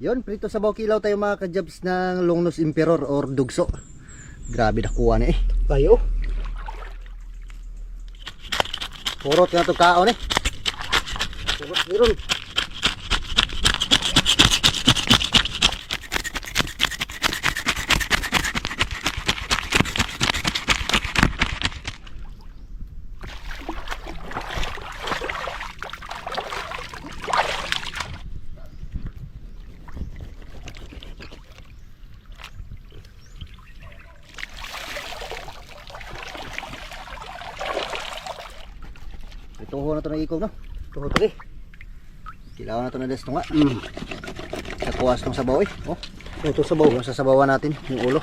Yun, prito sa kilaw tayo mga kajabs ng Longnose Emperor or Dugso. Grabe nakuha ni eh. Kayo? Purot nga ito kaon eh. Purot meron. Ituho na ito ng ikaw no. Tuho to eh. Kilawan na ito na desto nga. Nakuwas ng sabaw eh. Oh, Ito sa bawo. yung sasabawan natin yung ulo.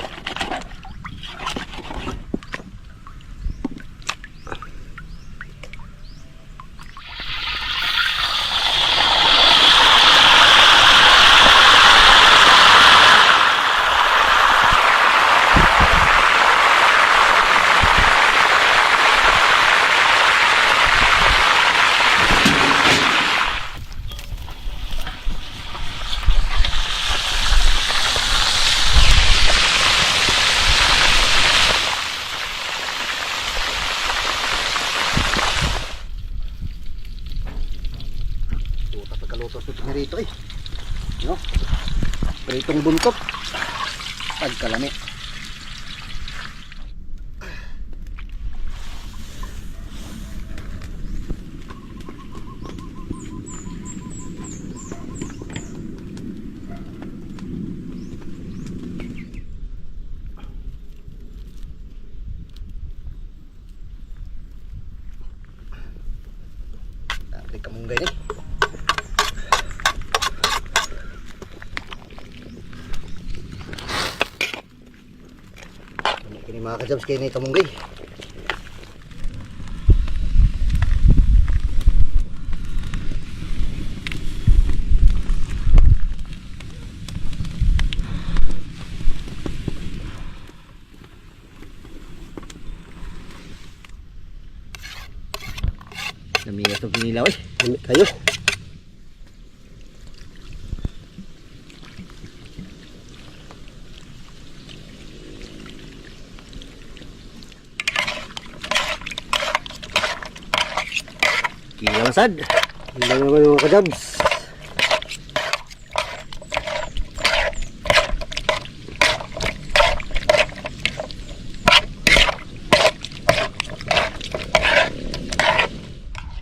Pagkalutos ito na rito eh. No? Pritong buntot. Pagkalami. Dati kamunggay eh. Kini mga kajabs kayo na itamunggay. Namigas itong pinilaw eh. Kayo? Kilalasad. Hindi naman mga kajabs.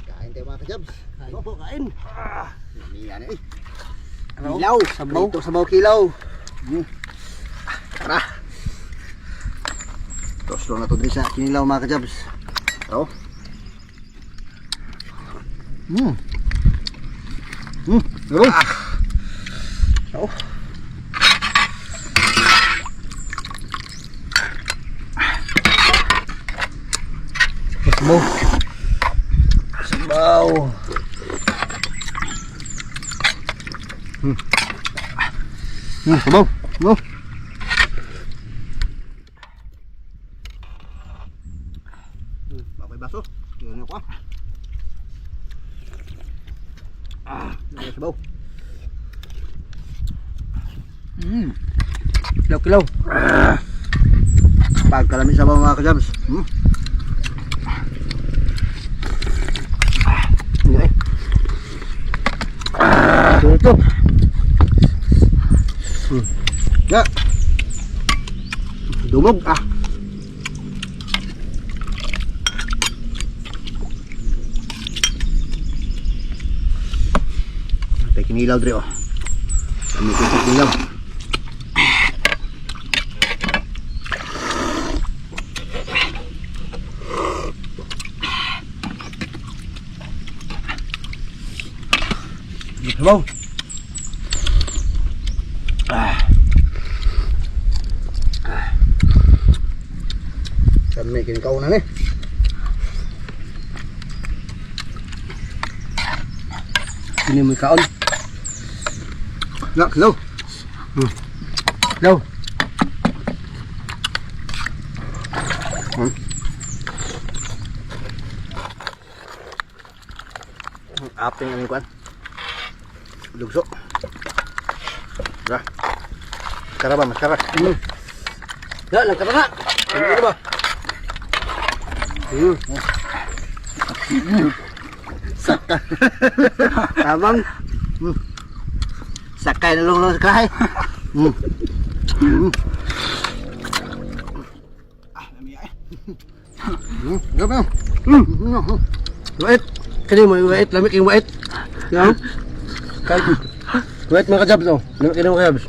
Kain tayo mga kajabs. Kain po, kain. Yan eh. Kilaw, sabaw. Ito sabaw kilaw. Tara. Tos lang na ito din sa kinilaw mga kajabs. Ito. Gawin. Oh. Sabaw. Sabaw. Sabaw. Sabaw. Bakoy baso. Yun ako. Sabaw. Kilaw. Pagkalami sabaw mga kajabs. Ito. Ya. Dumog ah. Tay kinilaw dre oh. Kami ko kinilaw. Sabaw. Kami kinikaw na ni. Ini may kaon. Nak, low. Low. Apeng ang kuan. Lugso. Dah. Maskara ba, maskara. Ya, lang ka na. Ano ba? Sakta. Tamang. Sakay na long sa krahe. Gabi. Wait. Kani mo yung wait, lamig yung wait. Yan. Wait mga kajabs oh. Lamig yung mga kajabs.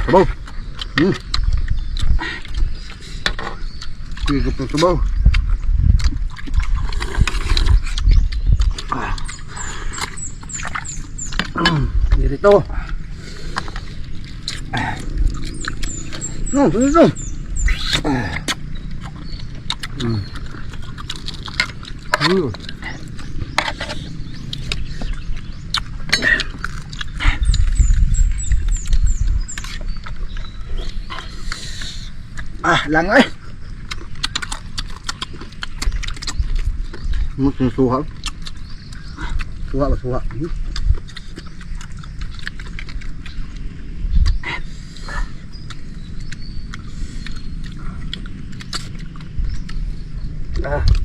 Sabaw. Higop ng sabaw. Dito. Dito. Lang ay. Mungkin suha. Suha ba suha?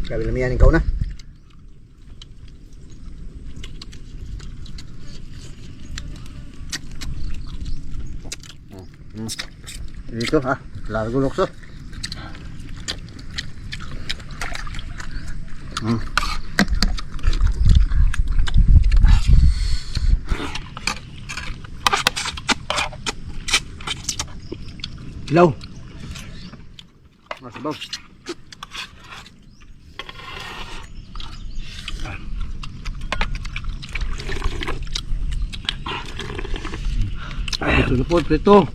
Grabe naman yan ikaw na. Dito ha, largo lukso. Ilaw. Masabaw. Ito na po, prito.